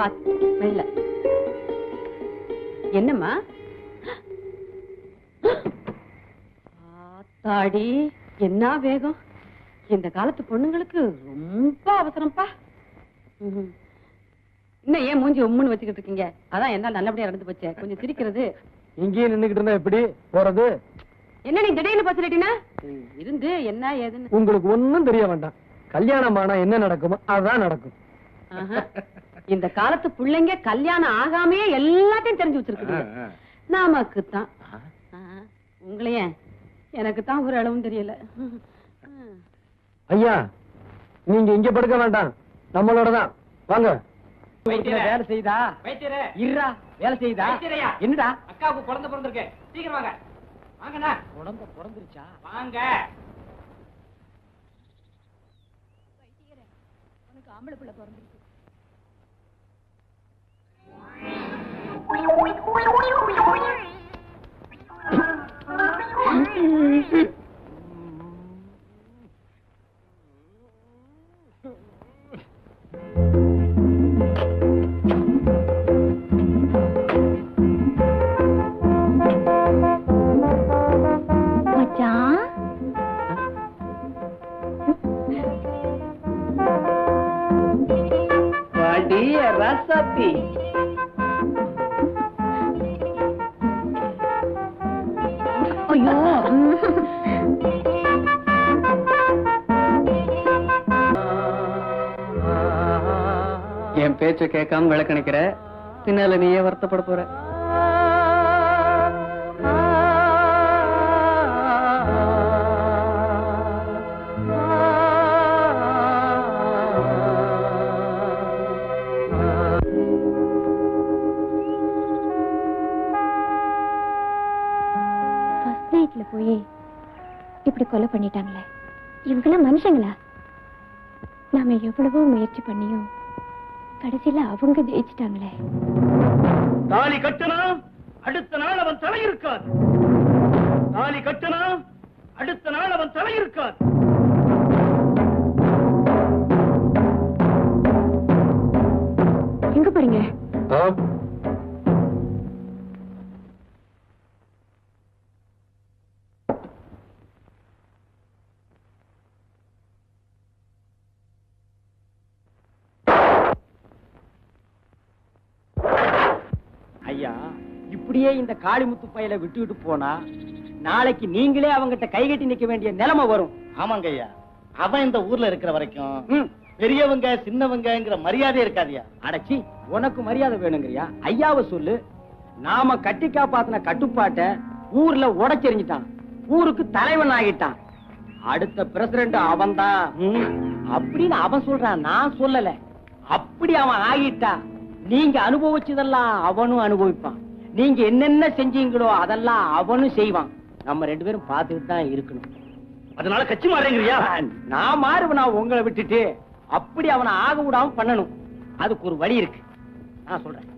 பாத்து மெல்ல. என்னம்மா? ஆத்தாடி, என்ன வேகம்! இந்த காலத்து பொண்ணுங்களுக்கு ரொம்ப அவசரம்ப்பா. இன்னும் ஏன் மூஞ்சி உம்முன்னு வச்சுக்கிட்டு இருக்கீங்க? அதான் என்ன நல்லபடியா நடந்து போச்சு. கொஞ்சம் சிரிக்கிறது. இங்கேயே நின்னுகிட்டு இருந்தா எப்படி போறது? என்ன நீ திடீர்னு பசிலிட்டினா? இருந்து என்ன ஏதுன்னு உங்களுக்கு ஒண்ணும் தெரிய வேண்டாம். கல்யாணம் ஆனா என்ன நடக்குமோ அதான் நடக்கும். இந்த காலத்து பிள்ளைங்க கல்யாணம் ஆகாமையே எல்லாத்தையும் தெரிஞ்சு வச்சிருக்குது. நமக்குத்தான். உங்களையே எனக்கு தான் ஒரு அளவும் தெரியல. ஐயா, நீங்க இங்க படுக்க வேண்டாம், நம்மளோட தான் வாங்க. வேலை செய்தா இருடா, வேலை செய்தா என்னடா? அக்காவுக்கு குழந்தை பிறந்திருக்கு, சீக்கிரம் வாங்க. வாங்கண்ணா. குழந்தை பிறந்துருச்சா? வாங்க. உனக்கு ஆம்பளை பிள்ளை பிறந்திருக்கு. ரசத்தி ஐயோ, என் பேச்ச கேட்காம விளக்கணிக்கிற, பின்னால நீயே வருத்தப்பட போற. போய் இப்படி கொலை பண்ணிட்டாங்களே, இவங்கெல்லாம் மனுஷங்களா? நாம எவ்வளவோ முயற்சி பண்ணியும் கடைசியில அவங்க ஜெயிச்சிட்டாங்களே. தாலி கட்டினா அடுத்த நாள் அவன் தலை இருக்காது. தாலி கட்டினா அடுத்த நாள் அவன் தலை இருக்காது. எங்க போறீங்க? ஐயா, இப்படியே இந்த காளிமுத்து பையலை விட்டுவிட்டு போனா நாளைக்கு நீங்களே அவங்கிட்ட கைகட்டி நிக்க வேண்டிய நிலைமை வரும். ஆமாங்க ஐயா, அவன் இந்த ஊர்ல இருக்கிற வரைக்கும் பெரியவங்க சின்னவங்கிற மரியாதை இருக்காதியா. அடச்சி, உனக்கு மரியாதை வேணுங்கிறியா? ஐயாவை சொல்லு. நாம கட்டி காப்பாத்தின கட்டுப்பாட்டை ஊர்ல உடைச்செறிஞ்சிட்டான், ஊருக்கு தலைவன் ஆகிட்டான். அடுத்த பிரசிடண்ட் அவன் தான் அப்படின்னு அவன் சொல்றான், நான் சொல்லல. அப்படி அவன் ஆகிட்டா நீங்க அனுபவிச்சதெல்லாம் அவனும் அனுபவிப்பான். நீங்க என்னென்ன செஞ்சீங்களோ அதெல்லாம் அவனும் செய்வான். நம்ம ரெண்டு பேரும் பார்த்துட்டு தான் இருக்கணும். அதனால கட்சி மாறேங்கிறியா? நான் மாறுவனா உங்களை விட்டுட்டு? அப்படி அவனை ஆக விடாம பண்ணணும். அதுக்கு ஒரு வழி இருக்கு, நான் சொல்றேன்.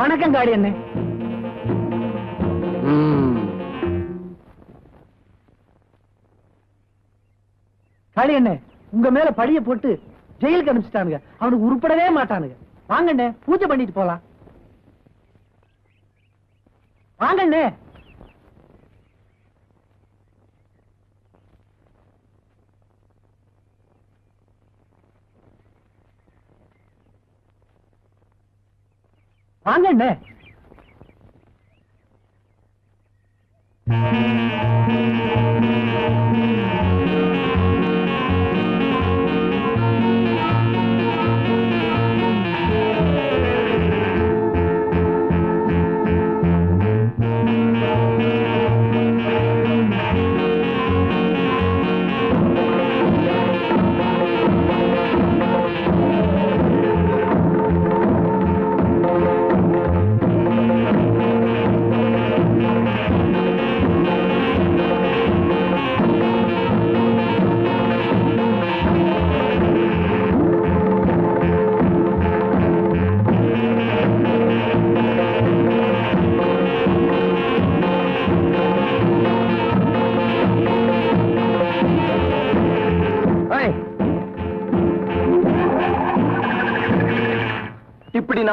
வணக்கம் காடி என்ன. காளி என்ன, உங்க மேல பழிய போட்டு ஜெயிலுக்கு அனுப்பிச்சிட்டானுங்க. அவனுக்கு உருப்படவே மாட்டானுங்க. வாங்கண்ணே, பூஜை பண்ணிட்டு போலாம். வாங்கண்ணே. வாங்கண்ணே.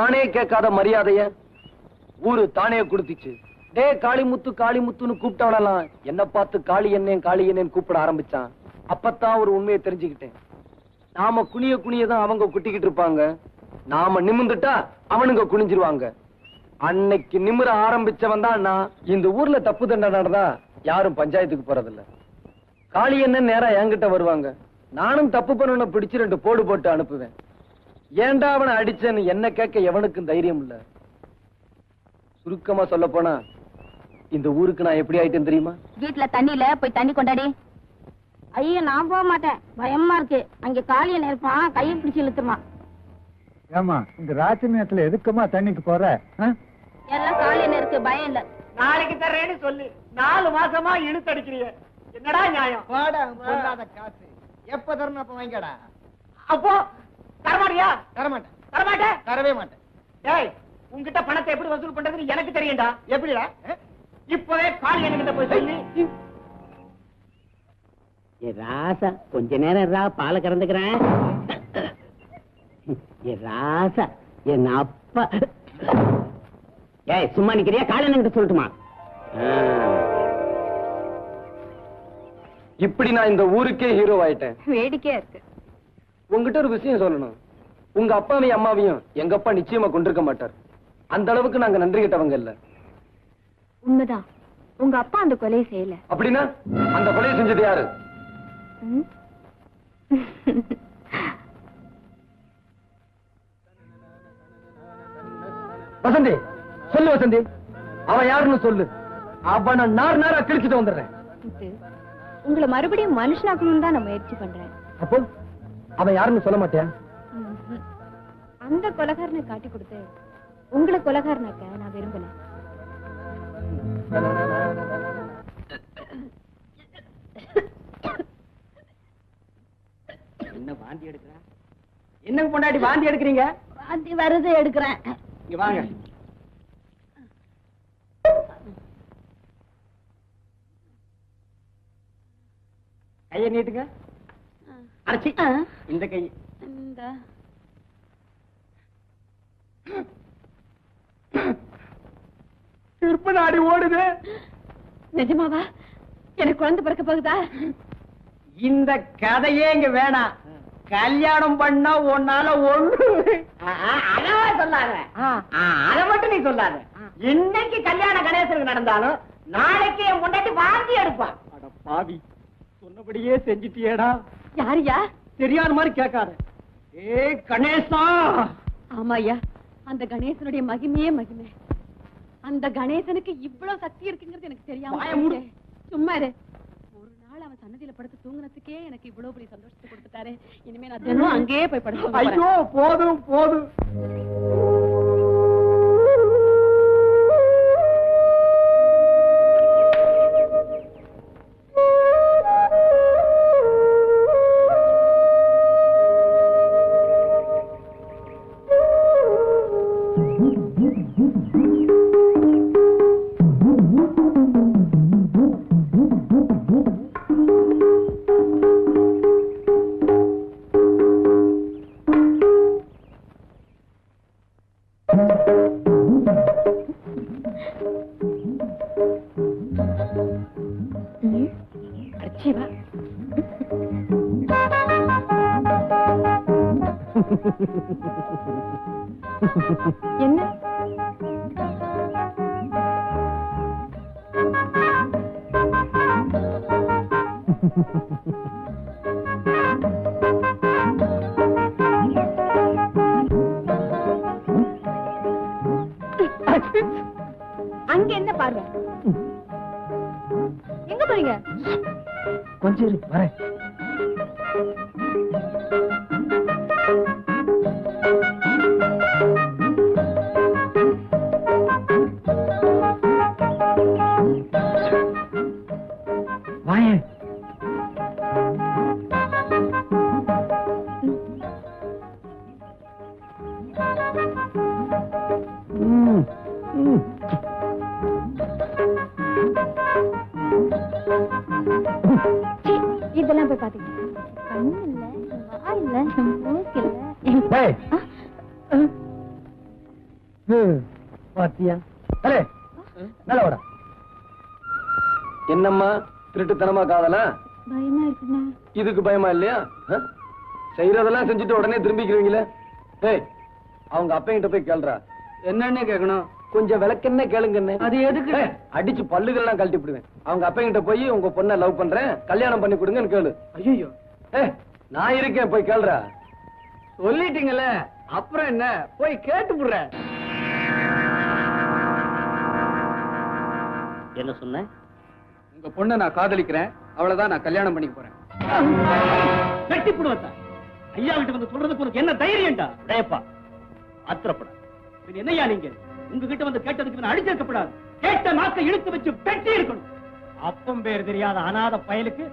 நானே கேட்காத மரியாதைய ஊரு தானே கொடுத்துச்சு. டே காளிமுத்து காளிமுத்துன்னு கூப்பிட்டவனெல்லாம் என்ன பார்த்து காளி என்னேன்னு கூப்பிட ஆரம்பிச்சான். அப்பத்தான் ஒரு உண்மையை தெரிஞ்சுக்கிட்டேன். நாம குனிய குனியதான் அவங்க குட்டிக்கிட்டு இருப்பாங்க, நாம நிமிந்துட்டா அவனுங்க குனிஞ்சிருவாங்க. அன்னைக்கு நிமிர ஆரம்பிச்சவன் தான் நான். இந்த ஊர்ல தப்பு தண்டனை நடந்தா யாரும் பஞ்சாயத்துக்கு போறதில்ல. காளி என்ன நேரா என்கிட்ட வருவாங்க. நானும் தப்பு பண்ணவனை பிடிச்சு 2 போடு போட்டு அனுப்புவேன். ஏண்டா அவனை அடிச்சேன்னு என்ன கேட்க எவனுக்கும் தைரியம் இல்ல. சுருக்கமா சொல்ல போனா இந்த ஊருக்கு நான் எப்படி ஆயிட்டேன் தெரியுமா? வீட்டுல தண்ணியில போய் தண்ணி கொண்டாடி. ஐயோ நான் போக மாட்டேன், பயமா இருக்கு. அங்க காளிய நேர்ப்பான், கையை பிடிச்சு இழுத்துமா. ஏமா இந்த ராத்திரி நேரத்துல எதுக்குமா தண்ணிக்கு போற? எல்லாம் காளிய நேருக்கு, பயம் இல்ல. நாளைக்கு தர்றேன்னு சொல்லு, 4 மாசமா இழுத்து அடிக்கிறீங்க. என்னடா நியாயம்? காசு எப்ப தரணும் அப்ப வாங்கடா. அப்போ தரமாட்டியா? தரமாட்டேன். தரமாட்டேன்? தரவே மாட்டேன். ஏய், உன்கிட்ட பணத்தை எப்படி வசூல் பண்றதுன்னு எனக்கு தெரியும்டா. எப்படிடா? இப்பவே காளி என்கிட்ட போய் சொல்லி. ஏ ராசா, கொஞ்ச நேரம் பாலை கறந்துக்கிறேன். ஏ ராசா, என் அப்பா. ஏய் சும்மா நிக்கிறியா? காலையில சொல்லட்டுமா? இப்படி நான் இந்த ஊருக்கே ஹீரோ ஆயிட்டேன். வேடிக்கையா இருக்கு. உங்ககிட்ட ஒரு விஷயம் சொல்லணும். உங்க அப்பாவையும் அம்மாவையும் எங்க அப்பா நிச்சயமா கொண்டிருக்க மாட்டார். அந்த அளவுக்கு நாங்க நன்றி கிட்டவங்க இல்ல. உண்மைதான், உங்க அப்பா அந்த கொலையை செய்யல. அப்படின்னா அந்த கொலையை செஞ்சது யாரு? வசந்தி, சொல்லு வசந்தி, அவன் யாருன்னு சொல்லு. அவனை நாரா கிழிச்சிட்டு வந்துடுறேன். உங்களை மறுபடியும் மனுஷனாக்கணும்னு தான் நான் முயற்சி பண்றேன். அப்போ அவன் யாருன்னு சொல்ல மாட்டியா? அந்த கொலைகாரனை காட்டி கொடுத்து உங்களை கொலைகாரனாக்க நான் விரும்பல. என்ன வாந்தி எடுக்கிற? என்ன பொண்டாட்டி வாந்தி எடுக்கிறீங்க? வாந்தி வருது, எடுக்கிறேன். இங்க வாங்க. கையை நீட்டுங்க. அரைச்சி இந்த கை. திருப்ப நாடி ஓடுது. நிஜமாவா? எனக்கு குழந்தை பிறக்க போகுதா? இந்த கதையே இங்க வேணாம். கல்யாணம் பண்ணா உன்னால ஒண்ணு அழகா சொல்லாத. அதை மட்டும் நீ சொல்லாத. இன்னைக்கு கல்யாண கணேசனுக்கு நடந்தாலும் நாளைக்கு என் முன்னாடி வாந்தி எடுப்பான். அட பாவி, சொன்னபடியே செஞ்சிட்டியேடா. யாரியா? தெரியாத மாதிரி கேட்காத. ஏ கணேசா. ஆமாய்யா, அந்த கணேசனுடைய மகிமையே மகிமை. அந்த கணேசனுக்கு இவ்வளவு சக்தி இருக்குங்கிறது எனக்கு தெரியாம. சும்மா இரு. ஒரு நாள் அவன் சன்னதியில படுத்து தூங்குனதுக்கே எனக்கு இவ்வளவு பெரிய சந்தோஷத்தை கொடுத்துட்டாரு. இனிமே நான் தினம் அங்கேயே போய் படுத்து. ஐயோ போதும் போதும். என்ன? அங்க என்ன பார்வை? எங்க போறீங்க? கொஞ்சம் இரு, வரேன். வாயேன். இதெல்லாம் போய் பாத்துக்கிட்டு கண்ணு இல்ல, வாய் இல்ல, மூக்கு இல்ல. ஏய், பாத்தியா அலே மேல வாடா. என்னம்மா திருட்டுத்தனமா காதலா? பயமா இருக்குண்ணா. இதுக்கு பயமா இல்லையா? செய்யறதெல்லாம் செஞ்சுட்டு உடனே திரும்பிக்கிறீங்களே. ஏய், அவங்க அப்பங்கிட்ட போய் கேளுடா. என்னன்னு கேட்கணும்? கொஞ்சம் விளக்கென்ன கேளுங்கன்னு. அது எதுக்கு? அடிச்சு பல்லுகள்லாம் கழட்டி விடுவேன். அவங்க அப்பங்கிட்ட போய் உங்க பொண்ணை லவ் பண்றேன், கல்யாணம் பண்ணி கொடுங்கன்னு கேளு. ஐயோ, நான் இருக்கேன், போய் கேளுடா. சொல்லிட்டீங்கல்ல, அப்புறம் என்ன, போய் கேட்டு விடுறேன். என்ன சொன்ன? உங்க பொண்ணை நான் காதலிக்கிறேன், அவ்வளவுதான், நான் கல்யாணம் பண்ணிக்க போறேன். கட்டி போடுவா. ஐயா கிட்ட வந்து சொல்றதுக்கு உனக்கு என்ன தைரியம்டா? டேப்பா, ஆத்திரப்பட. என்னையா நீங்க உங்ககிட்ட வந்து கேட்டதுக்கு நான் அடிச்சிருக்கப்படாது. கேட்ட நாக்கை இழுத்து வச்சு பெட்டி இருக்கணும். அப்பம் பேர் தெரியாத அநாத பயலுக்கு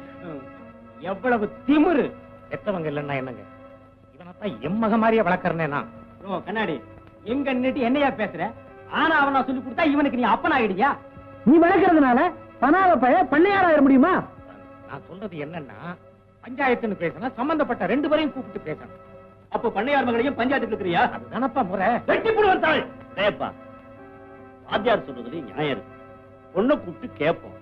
எவ்வளவு திமிரு. எத்தவங்க இல்லன்னா என்னங்க, இவனத்தான் எம்மக மாதிரியே வளர்க்கறனேனா? கண்ணாடி, எங்க நின்னுட்டு என்னையா பேசுற? ஆனா அவனா சொல்லி கொடுத்தா இவனுக்கு நீ அப்பனாயிடுயா? நீ வளர்க்கறதுனால பனாவ பைய பண்ணையாராயிர முடியுமா? நான் சொல்றது என்னன்னா, பஞ்சாயத்துன்னு பேசினா சம்பந்தப்பட்ட 2 பேரையும் கூப்பிட்டு பேசணும். அப்ப பண்ணையார் மகளையும் பஞ்சாயத்துக்கு இருக்கிறியா? அதுதானப்பா முறை. வெட்டி போடுவாள். டேப்பா, வாத்தியார் சொல்றதுல நியாயம் இருக்கு. பொண்ணை கூப்பிட்டு கேட்போம்.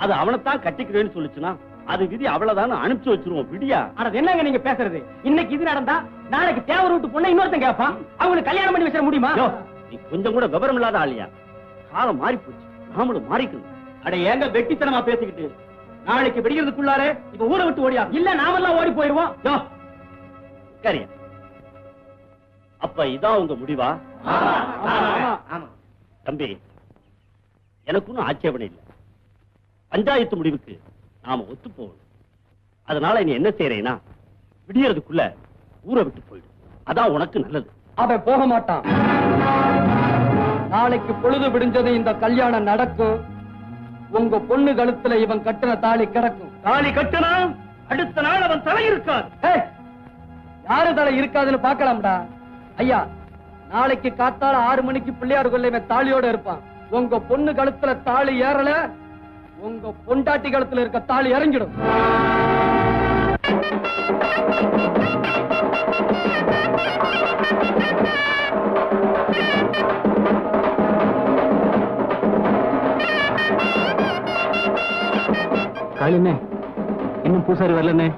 அது அவனைத்தான் கட்டிக்கிறேன்னு சொல்லிச்சுன்னா அது விதி, அவ்வளவுதான் அனுப்பிச்சு வச்சிருவோம். விடியா? ஆனா என்னங்க நீங்க பேசுறது? இன்னைக்கு இது நடந்தா நாளைக்கு தேவர் விட்டு பொண்ணை இன்னொருத்தன் கேட்பான். அவங்களுக்கு கல்யாணம் பண்ணி வச்சிட முடியுமா? நீ கொஞ்சம் கூட விவரம் இல்லாத ஆளியா? காலம் மாறி போச்சு, நாமளும் மாறிக்கணும். அட ஏங்க வெட்டித்தனமா பேசிக்கிட்டு, நாளைக்கு விடிகிறதுக்குள்ளார இப்ப ஊரை விட்டு ஓடியா? இல்ல நாமெல்லாம் ஓடி போயிருவோம். சரியா? அப்ப இதான் உங்க முடிவா? தம்பி, எனக்கு ஒன்னும் ஆட்சேபனை இல்லை. பஞ்சாயத்து முடிவுக்கு நாம ஒத்து போகணும். அதனால நீ என்ன செய்யறேன்னா, விடியறதுக்குள்ள ஊரை விட்டு போயிடு. அதான் உனக்கு நல்லது. அவன் போக மாட்டான். நாளைக்கு பொழுது விடிஞ்சது இந்த கல்யாணம் நடக்கும். உங்க பொண்ணு கழுத்துல இவன் கட்டின தாலி கிடக்கும். தாலி கட்டினா அடுத்த நாள் அவன் தலை இருக்காது. யாரு தலை இருக்காதுன்னு பாக்கலாம்டா. ஐயா, நாளைக்கு காத்தால 6 மணிக்கு பிள்ளையார் கொள்ள இவன் தாலியோட இருப்பான். உங்க பொண்ணு கழுத்துல தாலி ஏறல, உங்க பொண்டாட்டி கழுத்துல இருக்க தாலி இறங்கிடும். காளினே, இன்னும் பூசாரி வரலனே.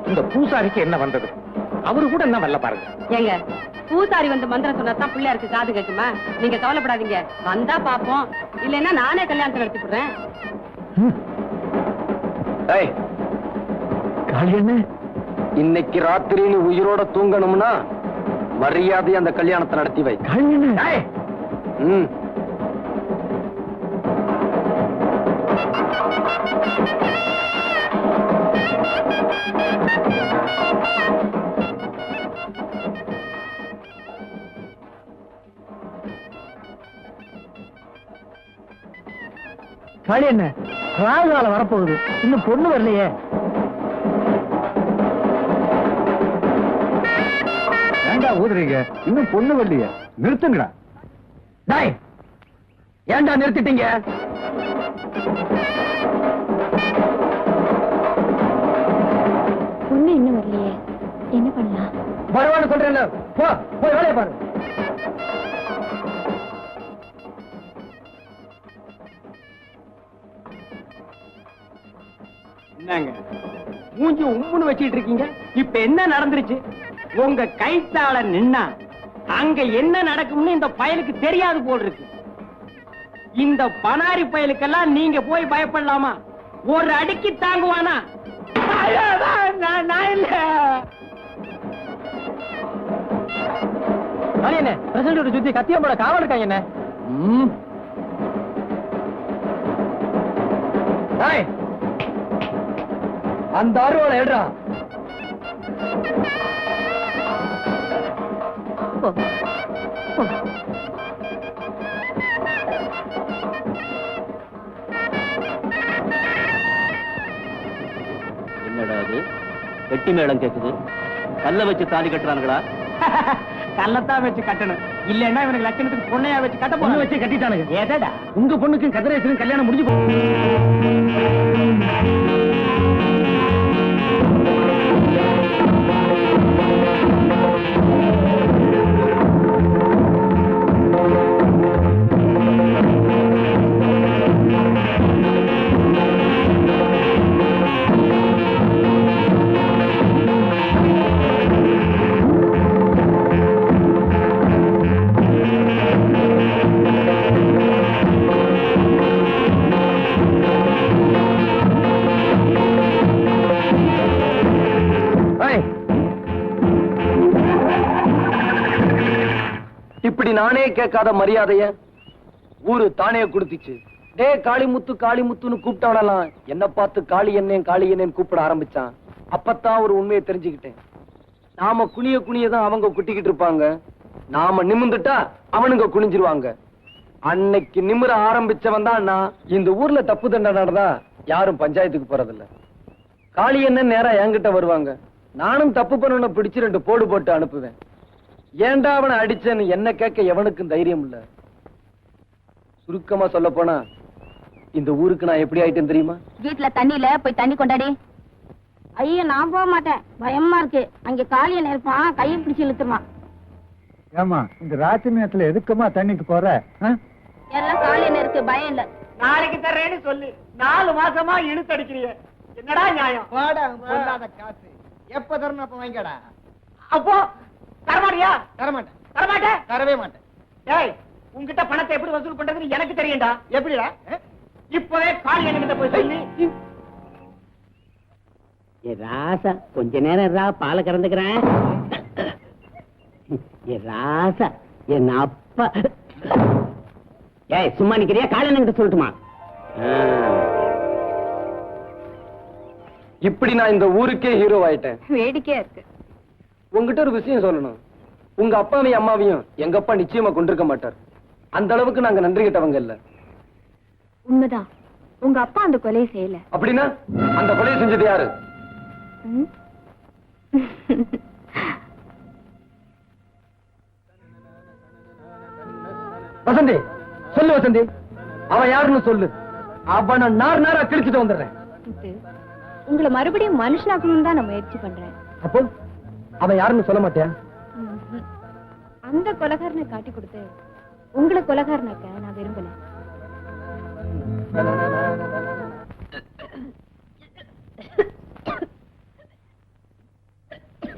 இந்த பூசாரிக்கு என்ன வந்தது? அவரு கூட என்ன வரல பாருங்க. ஏங்க, பூசாரி வந்து மந்திரம் சொன்னாதான் பிள்ளையாருக்கு காது கேட்குமா? நீங்க கவலைப்படாதீங்க, வந்தா பாப்போம். இல்லைன்னா நானே கல்யாணத்தை நடத்தி போடுறேன். காளியண்ணே, இன்னைக்கு ராத்திரி நீ உயிரோட தூங்கணும்னா மரியாதை அந்த கல்யாணத்தை நடத்தி வை. காளியண்ணே, காளியண்ணே, ராகுகாலம் வரப்போகுது, இன்னும் பொண்ணு வரலையே. ஏண்டா ஊதுறீங்க? இன்னும் பொண்ணு வரலையே, நிறுத்துங்கடா. டேய், ஏண்டா நிறுத்திட்டீங்க? பொண்ணு இன்னும் வரலையே, என்ன பண்ணலாம்? வருவான்னு சொல்றேன்ல, போ, போய் வேலையை பாரு. என்னங்க மூஞ்சி உம்முன்னு வச்சிட்டு இருக்கீங்க? இப்ப என்ன நடந்துருச்சு? உங்க கைத்தால நின்னா அங்க என்ன நடக்கும்னு இந்த பயலுக்கு தெரியாது போல் இருக்கு. இந்த பனாரி பயலுக்கெல்லாம் நீங்க போய் பயப்படலாமா? ஒரு அடிக்கு தாங்குவானா? நான் இல்ல. காளியண்ணே, பிரசிடண்ட் சுத்தி கத்தியம்போட காவல் இருக்காங்க என்ன? அந்த அருவாளை எடுறா. என்னடா அது வெட்டி மேளம் கேக்குது? கல்ல வச்சு தாலி கட்டுறானுங்களா? கல்லத்தான் வச்சு கட்டணும், இல்லன்னா இவனுக்கு லட்சணத்துக்கு பொண்ணையா வச்சு கட்ட பொண்ணு வச்சு கட்டிட்டானுங்க. ஏதடா உங்க பொண்ணுக்கும் கதிரேசனும் கல்யாணம் முடிஞ்சு போ. இப்படி நானே கேட்காத மரியாதைய ஊரு தானே கொடுத்துச்சு. டே காளிமுத்து காளிமுத்துன்னு கூப்பிட்டவனெல்லாம் என்ன பார்த்து காளி என்னேன்னு கூப்பிட ஆரம்பிச்சான். அப்பத்தான் ஒரு உண்மையை தெரிஞ்சுக்கிட்டேன். நாம குனிய குனியதான் அவங்க குட்டிக்கிட்டு இருப்பாங்க, நாம நிமிந்துட்டா அவனுங்க குனிஞ்சிருவாங்க. அன்னைக்கு நிமிர ஆரம்பிச்சவன் தான் நான். இந்த ஊர்ல தப்பு தண்டை நடந்தா யாரும் பஞ்சாயத்துக்கு போறதில்ல. காளி என்ன நேரா என்கிட்ட வருவாங்க. நானும் தப்பு பண்ணவனை பிடிச்சு 2 போடு போட்டு அனுப்புவேன். ஏண்டா அவனை அடிச்சேன்னு என்ன கேட்க எவனுக்கும் தைரியம் இல்ல. சுருக்கமா சொல்ல போனா இந்த ஊருக்கு நான் எப்படி ஆயிட்டேன் தெரியுமா? வீட்டுல தண்ணியில போய் தண்ணி கொண்டாடி. ஐயோ நான் போக மாட்டேன், பயமா இருக்கு. அங்க காளிய நேர்ப்பான், கையை பிடிச்சு இழுத்துருவான். ஏமா இந்த ராத்திரி நேரத்துல எதுக்குமா தண்ணிக்கு போற? எல்லாம் காளிய நேருக்கு பயம் இல்ல. நாளைக்கு தர்றேன்னு சொல்லு, 4 மாசமா இழுத்து அடிக்கிறீங்க. என்னடா நியாயம்? காசு எப்ப தரணும் அப்ப வாங்கிக்கடா. அப்போ தரமாட்டியா? தரமாட்டேன். தரமாட்டேன்? தரவே மாட்டேன். ஏய், உன்கிட்ட பணத்தை எப்படி வசூல் பண்றதுன்னு எனக்கு தெரியும்டா. எப்படிடா? இப்பவே காளி என்கிட்ட போய் சொல்லி. ஏ ராசா, கொஞ்ச நேரம் பாலை கறந்துக்கிறேன். ஏ ராசா, என் அப்பா. ஏய் சும்மா நிக்கிறியா? காளி சொல்லட்டுமா? இப்படி நான் இந்த ஊருக்கே ஹீரோ ஆயிட்டேன். வேடிக்கையா இருக்கு. உங்ககிட்ட ஒரு விஷயம் சொல்லணும். உங்க அப்பாவையும் அம்மாவையும் எங்க அப்பா நிச்சயமா கொண்டிருக்க மாட்டார். அந்த அளவுக்கு நாங்க நன்றி கிட்டவங்க இல்ல. உண்மைதான், உங்க அப்பா அந்த கொலையை செய்யல. அப்படின்னா அந்த கொலையை செஞ்சது யாரு? வசந்தி சொல்லு. வசந்தி அவன் யாருன்னு சொல்லு. அவனை நாரா கிழிச்சிட்டு வந்துடுறேன். உங்களை மறுபடியும் மனுஷனாக்கணும் தான் நான் முயற்சி பண்றேன். அப்போ அவன் யாருன்னு சொல்ல மாட்டியா? அந்த கொலைகாரனை காட்டி கொடுத்து உங்களை கொலைகாரனாக்க நான் விரும்பல.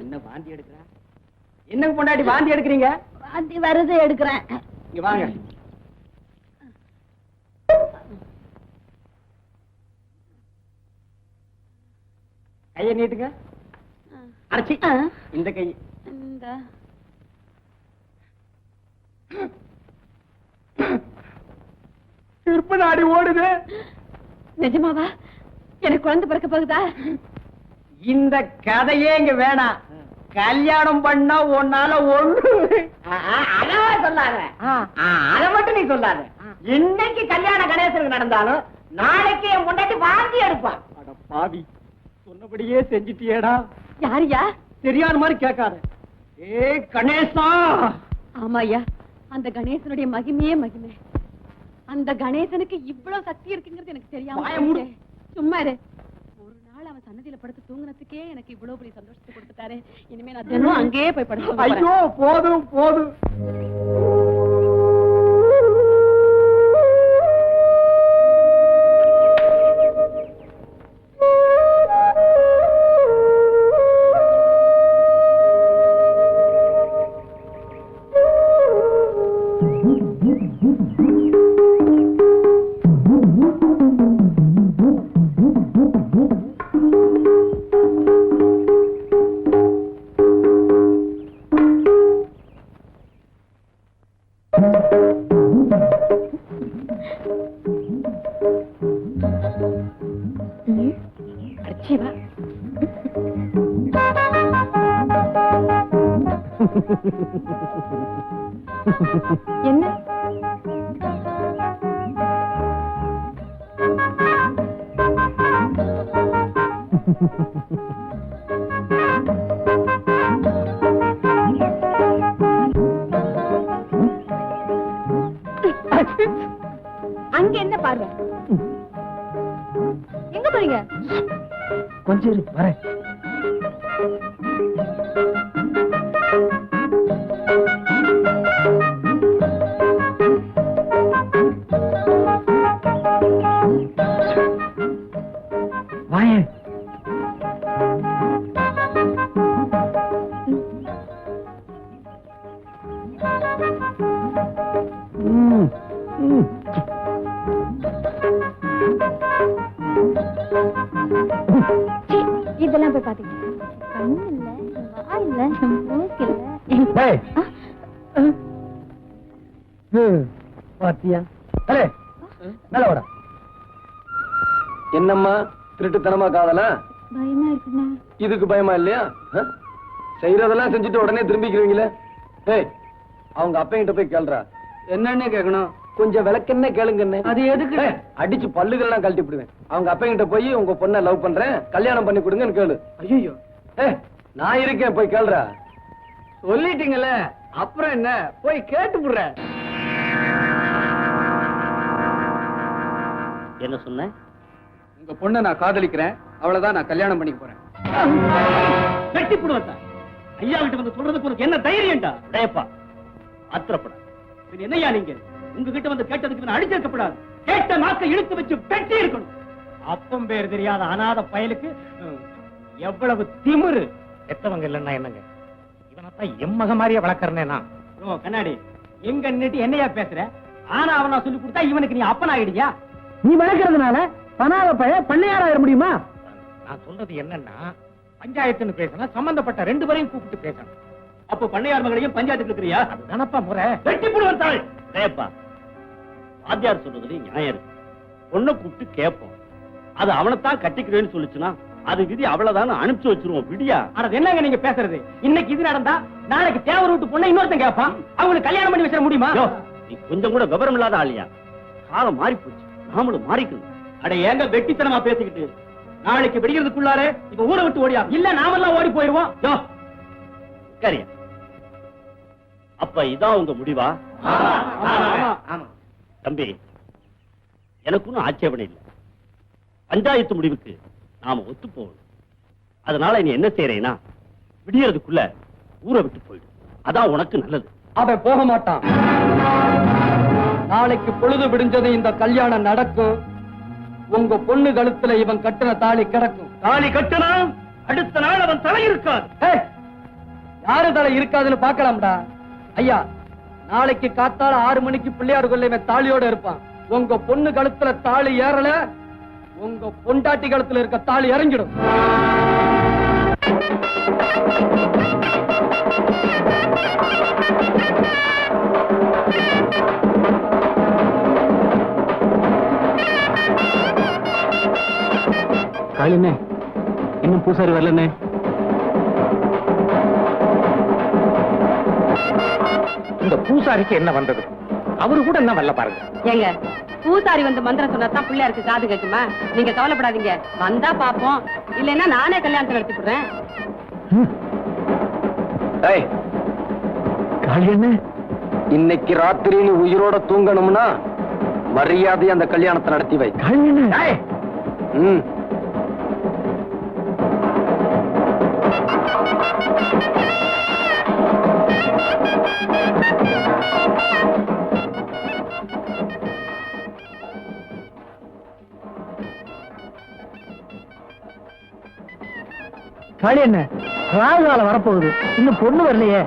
என்ன வாந்தி எடுக்கிற? என்ன பொண்டாட்டி வாந்தி எடுக்கிறீங்க? வாந்தி வருது, எடுக்கிறேன். இங்க வாங்க. கையை நீட்டுங்க. அரைச்சி இந்த கை. சிற்ப நாடி ஓடுது. நிஜமாவா? எனக்கு குழந்தை பிறக்க போகுதா? இந்த கதையே இங்க வேணாம். கல்யாணம் பண்ணா உன்னால ஒண்ணு சொல்லாத. அத மட்டும் நீ சொல்லாத. இன்னைக்கு கல்யாண கணேசனுக்கு நடந்தாலும் நாளைக்கு என் முன்னாடி வாந்தி எடுப்பான். அட பாவி, சொன்னபடியே செஞ்சிட்டியேடா. யாரியா? தெரியாத மாதிரி கேட்காத. ஏ கணேசா. ஆமாய்யா, அந்த கணேசனுடைய மகிமையே மகிமை. அந்த கணேசனுக்கு இவ்வளவு சக்தி இருக்குங்கிறது எனக்கு தெரியாம. சும்மா இரு. ஒரு நாள் அவன் சன்னதியில படுத்து தூங்குனதுக்கே எனக்கு இவ்வளவு பெரிய சந்தோஷத்தை கொடுத்துட்டாரு. இனிமே நான் தினம் அங்கேயே போய் படுத்து. ஐயோ போதும் போதும். என்ன? அங்க என்ன பார்வை? எங்க போறீங்க? கொஞ்சம் இரு, வரேன். வாயேன். இதெல்லாம் போய் பாத்தீங்க. கண்ணு இல்ல, வாய் இல்ல, மூக்கு இல்ல. டேய், பாத்தியா அலே நல்ல வாடா. என்னம்மா திருட்டுத்தனமா காதலா? பயமா இருக்குண்ணா. இதுக்கு பயமா இல்லையா? செய்யறதெல்லாம் செஞ்சுட்டு உடனே திரும்பிக்கிறீங்களே. ஏய், அவங்க அப்பங்கிட்ட போய் கேளுடா. என்னன்னு கேட்கணும்? கொஞ்சம் விளக்கென்ன கேளுங்கன்னு. அது எதுக்கு? ஏய், அடிச்சு பல்லுகள்லாம் கழட்டி விடுவேன். அவங்க அப்பங்கிட்ட போய் உங்க பொண்ணை லவ் பண்றேன், கல்யாணம் பண்ணி கொடுங்கன்னு கேளு. ஐயோ, ஏய், நான் இருக்கேன், போய் கேளுடா. சொல்லிட்டீங்கல்ல, அப்புறம் என்ன? போய் கேட்டு விடுறேன். என்ன சொன்ன? உங்க பொண்ணை நான் காதலிக்கிறேன், அவ்வளவுதான். நான் கல்யாணம் பண்ணிக்க போறேன். வெட்டி போடுவா. ஐயா கிட்ட வந்து சொல்றதுக்கு உனக்கு என்ன தைரியம்டா? டேப்பா, ஆத்திரப்பட. என்னையா நீங்க உங்ககிட்ட வந்து கேட்டதுக்கு நான் அடிச்சிருக்கப்படாது. கேட்ட நாக்கை இழுத்து வச்சு பெட்டி இருக்கணும். அப்பம் பேர் தெரியாத அநாத பயலுக்கு எவ்வளவு திமிரு. எத்தவங்க இல்லைன்னா என்னங்க? இவனத்தான் எம்மக மாதிரியே வளர்க்கறேன்னா. ஓ கண்ணாடி, எங்க நின்னுட்டு என்னையா பேசுற? ஆனா அவனா சொல்லி கொடுத்தா இவனுக்கு நீ அப்பன் ஆயிடுயா? நீ வளர்க்கறதுனால பணாத பைய பண்ணையாராயிர முடியுமா? நான் சொல்றது என்னன்னா, பஞ்சாயத்துன்னு பேசினா சம்பந்தப்பட்ட 2 பேரையும் கூப்பிட்டு பேசணும். அப்ப பண்ணையார் மகளையும் பஞ்சாயத்துக்கு இருக்கிறியா? அதுதானப்பா முறை. வெட்டி போடுவன் தாள். டேப்பா, வாத்தியார் சொல்றதுல நியாயம் இருக்கு. பொண்ணை கூப்பிட்டு கேட்போம். அது அவனைத்தான் கட்டிக்கிறேன்னு சொல்லிச்சுன்னா அது விதி அவ்வளவுதான் அனுப்பிச்சு வச்சிருவோம். விடியா? ஆனா என்னங்க நீங்க பேசுறது? இன்னைக்கு இது நடந்தா நாளைக்கு தேவர் விட்டு பொண்ணை இன்னொருத்தன் கேட்பான். அவங்களுக்கு கல்யாணம் பண்ணி வச்சிட முடியுமா? யோ, நீ கொஞ்சம் கூட விவரம் இல்லாத ஆளியா? காலம் மாறி போச்சு, நாமளும் மாறிக்கணும். அட ஏங்க வெட்டித்தனமா பேசிக்கிட்டு? நாளைக்கு வெடிக்கிறதுக்குள்ளார இப்ப ஊரை விட்டு ஓடியா? இல்ல நாமெல்லாம் ஓடி போயிருவோம். யோ, சரியா? அப்ப இதான் உங்க முடிவா? தம்பி, எனக்கு ஒன்னும் ஆட்சேபனை இல்லை. பஞ்சாயத்து முடிவுக்கு நாம ஒத்து போகணும். அதனால நீ என்ன செய்யறேன்னா, விடியறதுக்குள்ள ஊரை விட்டு போயிடு. அதான் உனக்கு நல்லது. அவன் போக மாட்டான். நாளைக்கு பொழுது விடிஞ்சது இந்த கல்யாணம் நடக்கும். உங்க பொண்ணு கழுத்துல இவன் கட்டின தாலி கிடக்கும். தாலி கட்டினா அடுத்த நாள் அவன் தலை இருக்காது. யாரு தலை இருக்காதுன்னு பாக்கலாம்டா. ஐயா, நாளைக்கு காத்தால 6 மணிக்கு பிள்ளையார் கொல்ல இவன் தாலியோட இருப்பான். உங்க பொண்ணு கழுத்துல தாலி ஏறல, உங்க பொண்டாட்டி கழுத்துல இருக்க தாலி இறங்கிடும். காளினே, இன்னும் பூசாரி வரலனே. இந்த பூசாரிக்கு என்ன வந்தது? அவரு கூட என்ன வரல பாருங்க. ஏங்க, பூசாரி வந்து மந்திரம் சொன்னா பிள்ளையாருக்கு காது கேட்குமா? நீங்க கவலைப்படாதீங்க, வந்தா பாப்போம். இல்லைன்னா நானே கல்யாணத்தை நடத்தி விடுறேன். ஏய், காளியண்ணே, இன்னைக்கு ராத்திரி நீ உயிரோட தூங்கணும்னா மரியாதை அந்த கல்யாணத்தை நடத்தி வை. காளியண்ணே. ம். காளியண்ணே, ராகு காலம் வரப்போகுது, இன்னும் பொண்ணு வரலையே.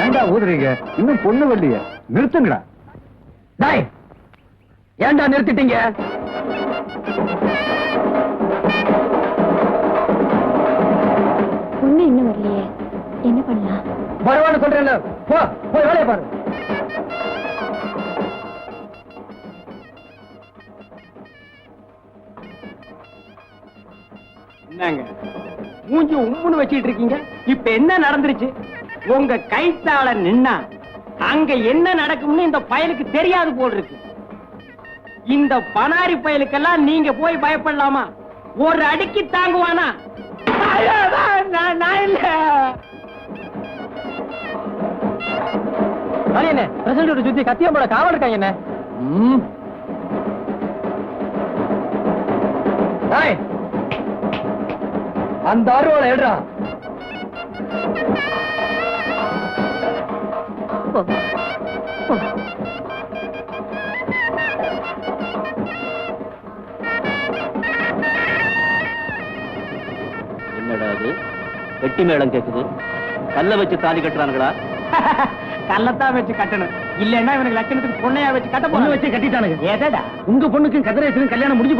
ஏண்டா ஊதுறீங்க? இன்னும் பொண்ணு வரலையே, நிறுத்துங்கடா. டேய், ஏன்டா நிறுத்திட்டீங்க? பொண்ணு இன்னும் வரலையே, என்ன பண்ணலாம்? வருவான்னு சொல்றேன்ல, போ, போய் வேலையை பாரு. என்னங்க மூஞ்சி உம்முன்னு வச்சிட்டு இருக்கீங்க? இப்ப என்ன நடந்துருச்சு? உங்க கைத்தால நின்னா அங்க என்ன நடக்கும்னு இந்த பயலுக்கு தெரியாது போல் இருக்கு. இந்த பனாரி பயலுக்கெல்லாம் நீங்க போய் பயப்படலாமா? ஒரு அடிக்கு தாங்குவானா? நான் இல்ல. காளியண்ணே, பிரசிடண்ட் சுத்தி கத்தியம்போட காவல் இருக்காங்க என்ன? டேய், அந்த அருவாளை எடுறா. என்னடா அது? வெட்டி மேளம் கேக்குது. கல்ல வச்சு தாலி கட்டுறானுங்களா? கல்லத்தான் வச்சு கட்டணும். இல்லன்னா இவனுக்கு லட்சணத்துக்கு பொண்ணையா வச்சு கட்ட பொண்ணு வச்சு கட்டிட்டானுங்க. எதடா? உங்க பொண்ணுக்கும் கதிரேசனும் கல்யாணம் முடிஞ்சு